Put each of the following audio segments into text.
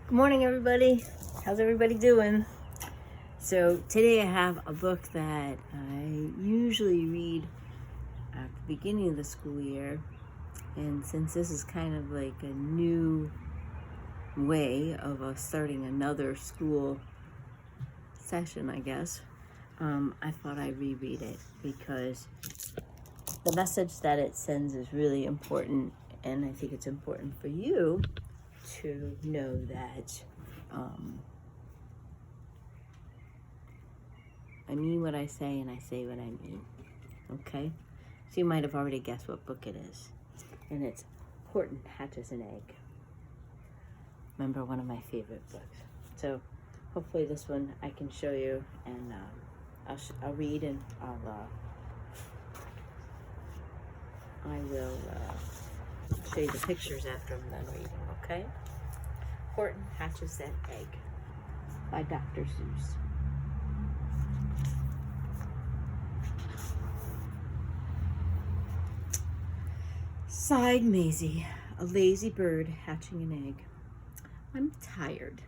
Good morning, everybody. How's everybody doing? So today I have a book that I usually read at the beginning of the school year, and since this is kind of like a new way of starting another school session, I guess, I thought I'd reread it because the message that it sends is really important, and I think it's important for you to know that I mean what I say and I say what I mean, okay? So you might have already guessed what book it is, and it's Horton Hatches an Egg. Remember, one of my favorite books. So hopefully this one I can show you, and I'll read, and I will show you the pictures after I'm done reading, okay? Horton Hatches that Egg by Dr. Seuss. Sighed Maisie, a lazy bird hatching an egg. I'm tired,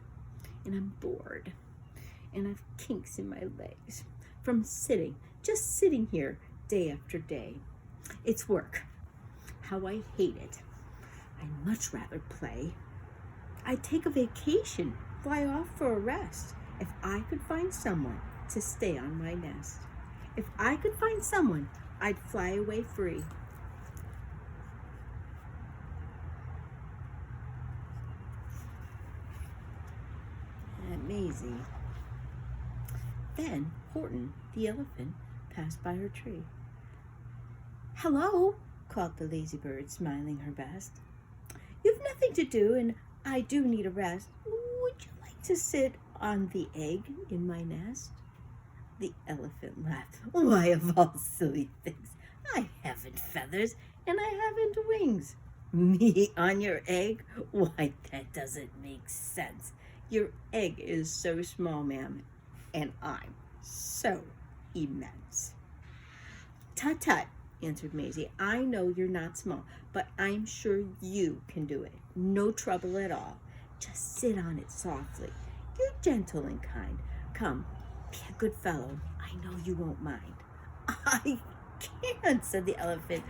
and I'm bored, and I've kinks in my legs from just sitting here day after day. It's work. How I hate it. I'd much rather play. I'd take a vacation, fly off for a rest, if I could find someone to stay on my nest. If I could find someone, I'd fly away free. Aunt Maisie. Then Horton, the elephant, passed by her tree. Hello, called the lazy bird, smiling her best. You've nothing to do, and I do need a rest. Would you like to sit on the egg in my nest? The elephant laughed. Why, of all silly things, I haven't feathers and I haven't wings. Me on your egg? Why, that doesn't make sense. Your egg is so small, ma'am, and I'm so immense. Tut-tut, answered Maisie. I know you're not small, but I'm sure you can do it. No trouble at all. Just sit on it softly. You're gentle and kind. Come, be a good fellow. I know you won't mind. I can't, said the elephant.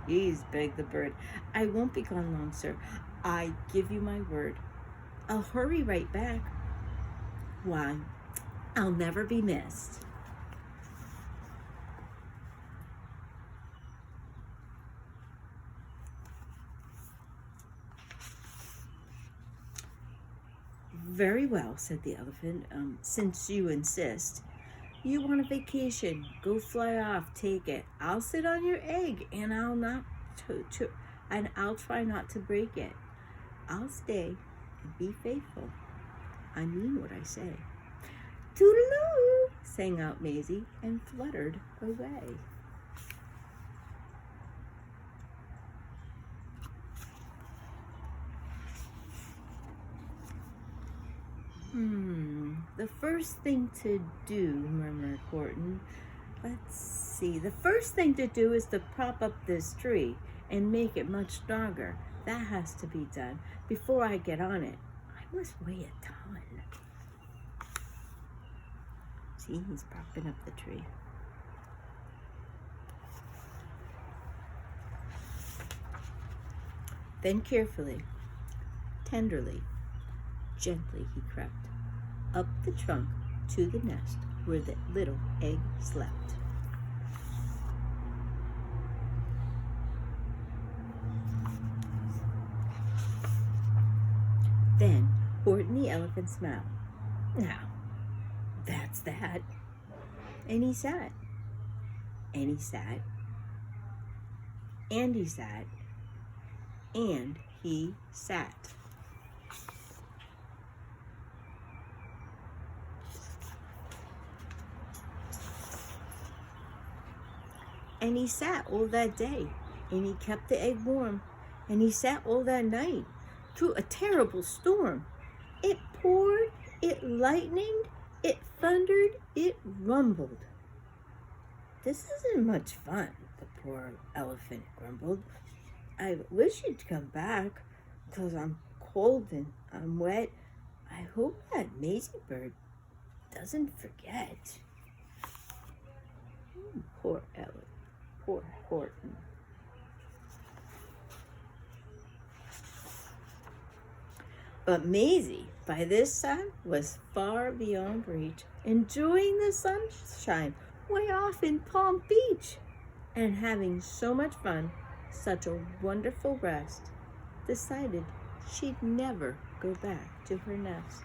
Please, begged the bird. I won't be gone long, sir. I give you my word. I'll hurry right back. Why, I'll never be missed. Very well, said the elephant. Since you insist. You want a vacation? Go fly off. Take it. I'll sit on your egg, and I'll try not to break it. I'll stay and be faithful. I mean what I say. Toodaloo, sang out Maisie, and fluttered away. The first thing to do, murmured Horton. Let's see. The first thing to do is to prop up this tree and make it much stronger. That has to be done before I get on it. I must weigh a ton. See, he's propping up the tree. Then carefully, tenderly, gently he crept up the trunk to the nest where the little egg slept. Then Horton the elephant smiled. Now, that's that. And he sat. And he sat. And he sat. And he sat. And he sat all that day, and he kept the egg warm, and he sat all that night through a terrible storm. It poured, it lightened, it thundered, it rumbled. This isn't much fun, the poor elephant grumbled. I wish you'd come back, 'cause I'm cold and I'm wet. I hope that Maisie bird doesn't forget. Poor Ellen. Poor Horton. But Maisie, by this time, was far beyond reach, enjoying the sunshine way off in Palm Beach, and having so much fun, such a wonderful rest, decided she'd never go back to her nest.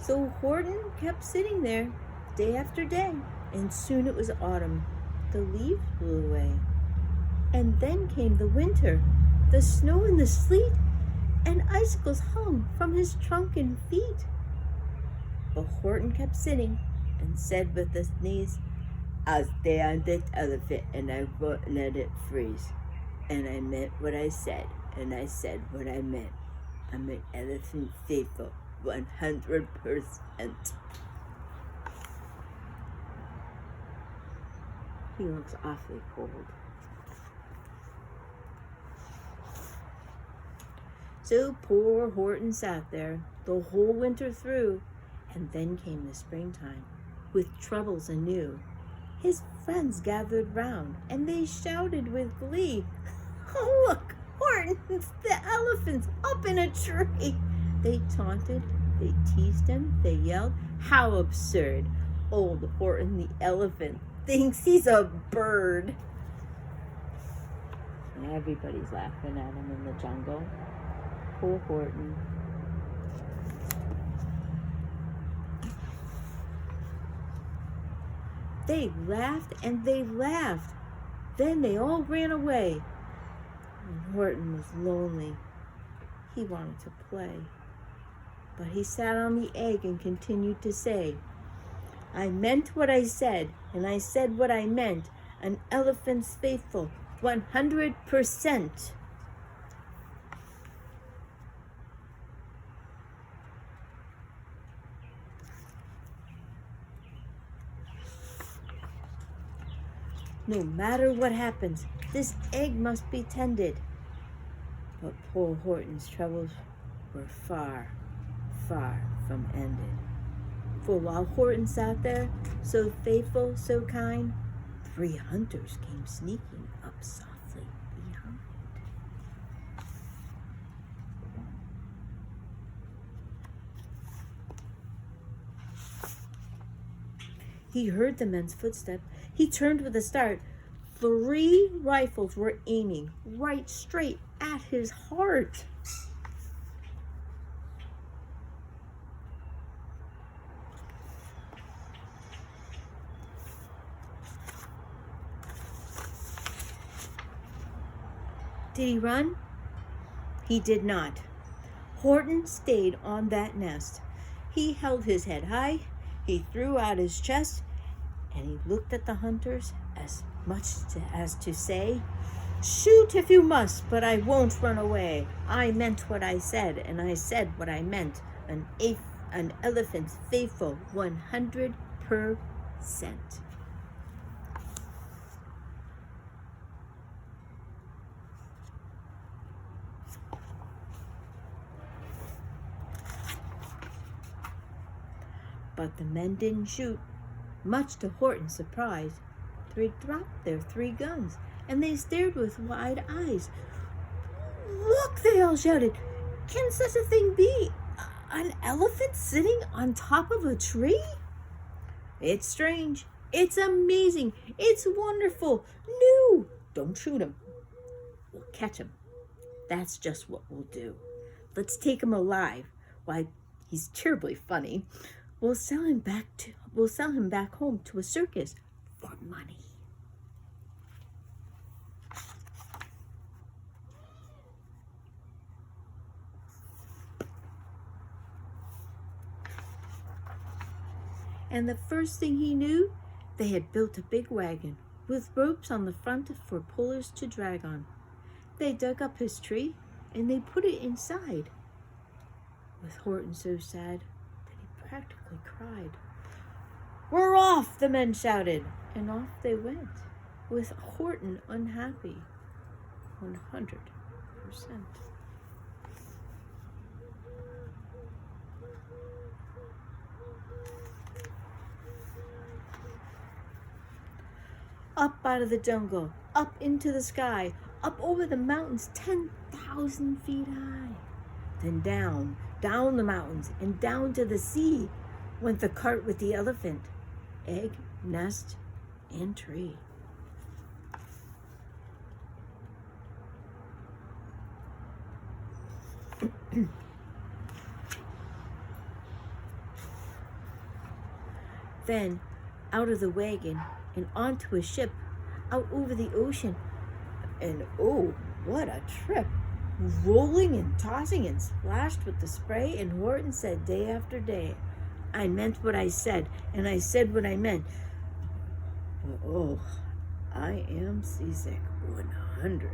So Horton kept sitting there day after day, and soon it was autumn. The leaves blew away. And then came the winter, the snow and the sleet, and icicles hung from his trunk and feet. But Horton kept sitting and said with his knees, I'll stay on this elephant and I won't let it freeze. And I meant what I said, and I said what I meant. I'm an elephant faithful, 100%. He looks awfully cold. So poor Horton sat there the whole winter through, and then came the springtime, with troubles anew. His friends gathered round, and they shouted with glee, Oh, look, Horton's the elephant's up in a tree. They taunted, they teased him, they yelled, How absurd! Old Horton the elephant thinks he's a bird. And everybody's laughing at him in the jungle. Poor Horton. They laughed and they laughed. Then they all ran away. And Horton was lonely. He wanted to play. But he sat on the egg and continued to say, I meant what I said, and I said what I meant. An elephant's faithful, 100%. No matter what happens, this egg must be tended. But poor Horton's troubles were far, far from ended. For while Horton sat there, so faithful, so kind, 3 hunters came sneaking up softly behind. He heard the men's footstep. He turned with a start. 3 rifles were aiming right straight at his heart. Did he run? He did not. Horton stayed on that nest. He held his head high, he threw out his chest, and he looked at the hunters as much as to say, Shoot if you must, but I won't run away. I meant what I said, and I said what I meant. An elephant's faithful, 100%. But the men didn't shoot. Much to Horton's surprise, they dropped their 3 guns, and they stared with wide eyes. Look, they all shouted, can such a thing be? An elephant sitting on top of a tree? It's strange. It's amazing. It's wonderful. No, don't shoot him. We'll catch him. That's just what we'll do. Let's take him alive. Why, he's terribly funny. We'll sell him back home to a circus for money. And the first thing he knew, they had built a big wagon with ropes on the front for pullers to drag on. They dug up his tree and they put it inside. With Horton so sad that he practically cried. We're off, the men shouted, and off they went, with Horton unhappy, 100%. Up out of the jungle, up into the sky, up over the mountains 10,000 feet high. Then down the mountains, and down to the sea went the cart with the elephant, egg, nest, and tree. Then out of the wagon and onto a ship out over the ocean. And oh, what a trip! Rolling and tossing and splashed with the spray, and Horton said day after day, I meant what I said, and I said what I meant. But oh, I am seasick 100%.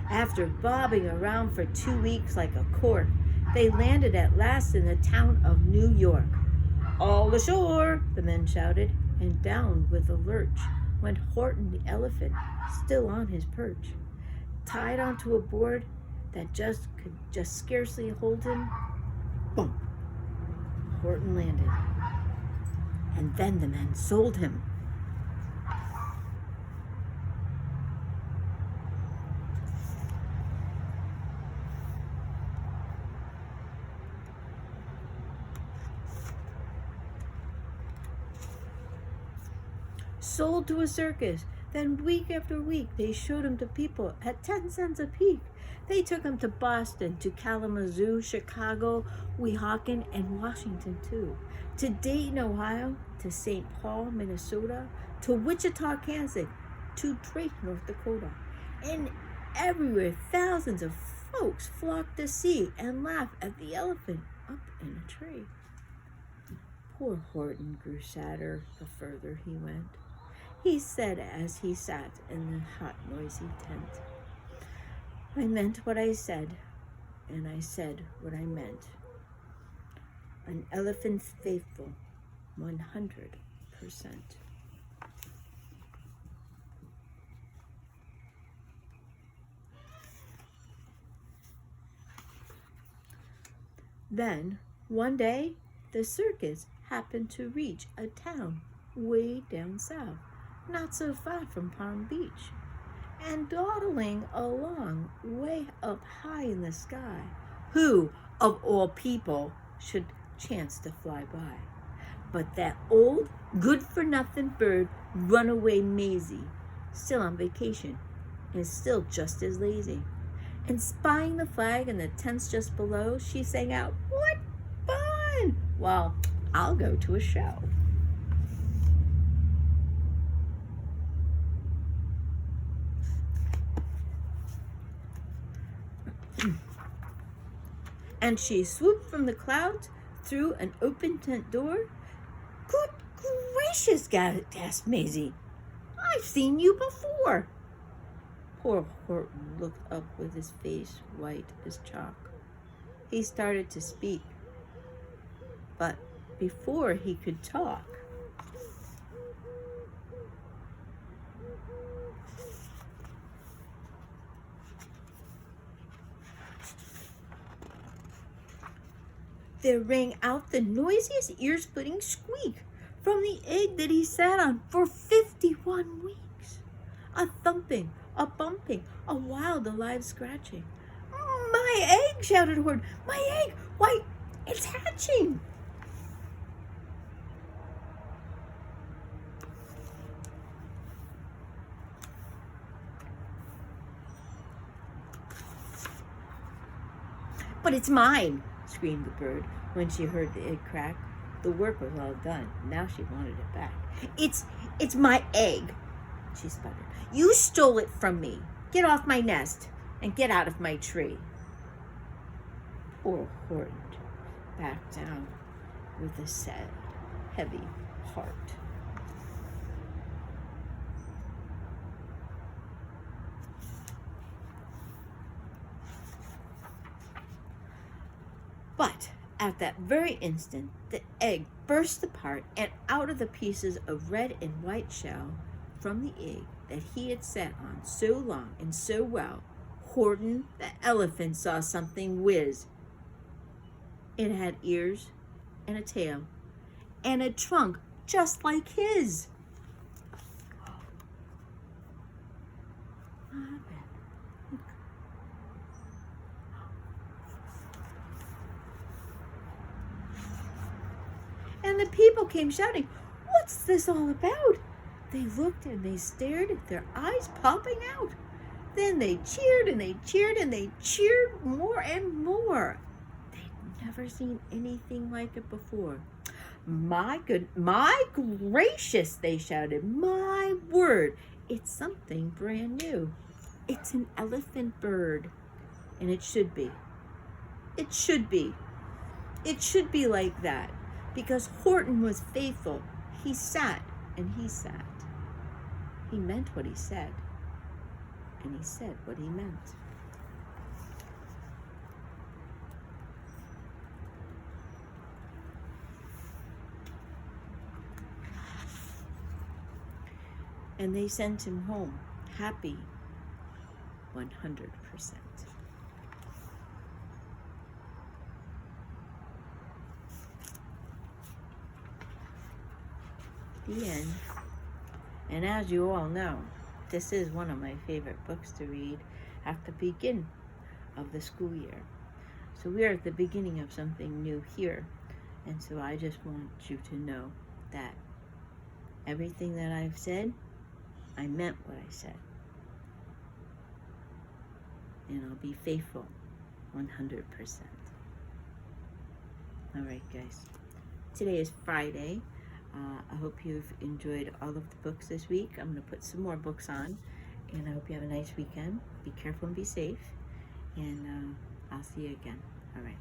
After bobbing around for 2 weeks like a cork, they landed at last in the town of New York. All ashore, the men shouted, and down with a lurch went Horton the elephant, still on his perch. Tied onto a board that could just scarcely hold him, bump, Horton landed. And then the men sold him. Sold to a circus. Then week after week they showed him to people at 10 cents a peek. They took him to Boston, to Kalamazoo, Chicago, Weehawken, and Washington too. To Dayton, Ohio, to St. Paul, Minnesota, to Wichita, Kansas, to Drake, North Dakota. And everywhere thousands of folks flocked to see and laugh at the elephant up in a tree. Poor Horton grew sadder the further he went. He said as he sat in the hot, noisy tent, I meant what I said, and I said what I meant. An elephant's faithful, 100%. Then, one day, the circus happened to reach a town way down south, not so far from Palm Beach. And dawdling along way up high in the sky, who, of all people, should chance to fly by? But that old, good-for-nothing bird, Runaway Maisie, still on vacation, and still just as lazy. And spying the flag in the tents just below, she sang out, what fun! Well, I'll go to a show. And she swooped from the clouds through an open tent door. Good gracious, gasped Maisie. I've seen you before. Poor Horton looked up with his face white as chalk. He started to speak, but before he could talk, there rang out the noisiest ear-splitting squeak from the egg that he sat on for 51 weeks. A thumping, a bumping, a wild, alive scratching. My egg, shouted Horton. My egg! Why, it's hatching! But it's mine, screamed the bird when she heard the egg crack. The work was all done. Now she wanted it back. It's my egg, she sputtered. You stole it from me. Get off my nest and get out of my tree. Poor Horton backed down with a sad, heavy heart. But at that very instant, the egg burst apart, and out of the pieces of red and white shell from the egg that he had sat on so long and so well, Horton the elephant saw something whiz. It had ears and a tail and a trunk just like his. And the people came shouting, "What's this all about?" They looked and they stared, their eyes popping out. Then they cheered and they cheered and they cheered more and more. They'd never seen anything like it before. My gracious, they shouted, my word, it's something brand new. It's an elephant bird, and it should be. It should be. It should be like that, because Horton was faithful. He sat and he sat. He meant what he said, and he said what he meant. And they sent him home, happy 100%. The end. And as you all know, this is one of my favorite books to read at the beginning of the school year. So we are at the beginning of something new here. And so I just want you to know that everything that I've said, I meant what I said. And I'll be faithful 100%. All right, guys. Today is Friday. I hope you've enjoyed all of the books this week. I'm going to put some more books on, and I hope you have a nice weekend. Be careful and be safe, and I'll see you again. All right.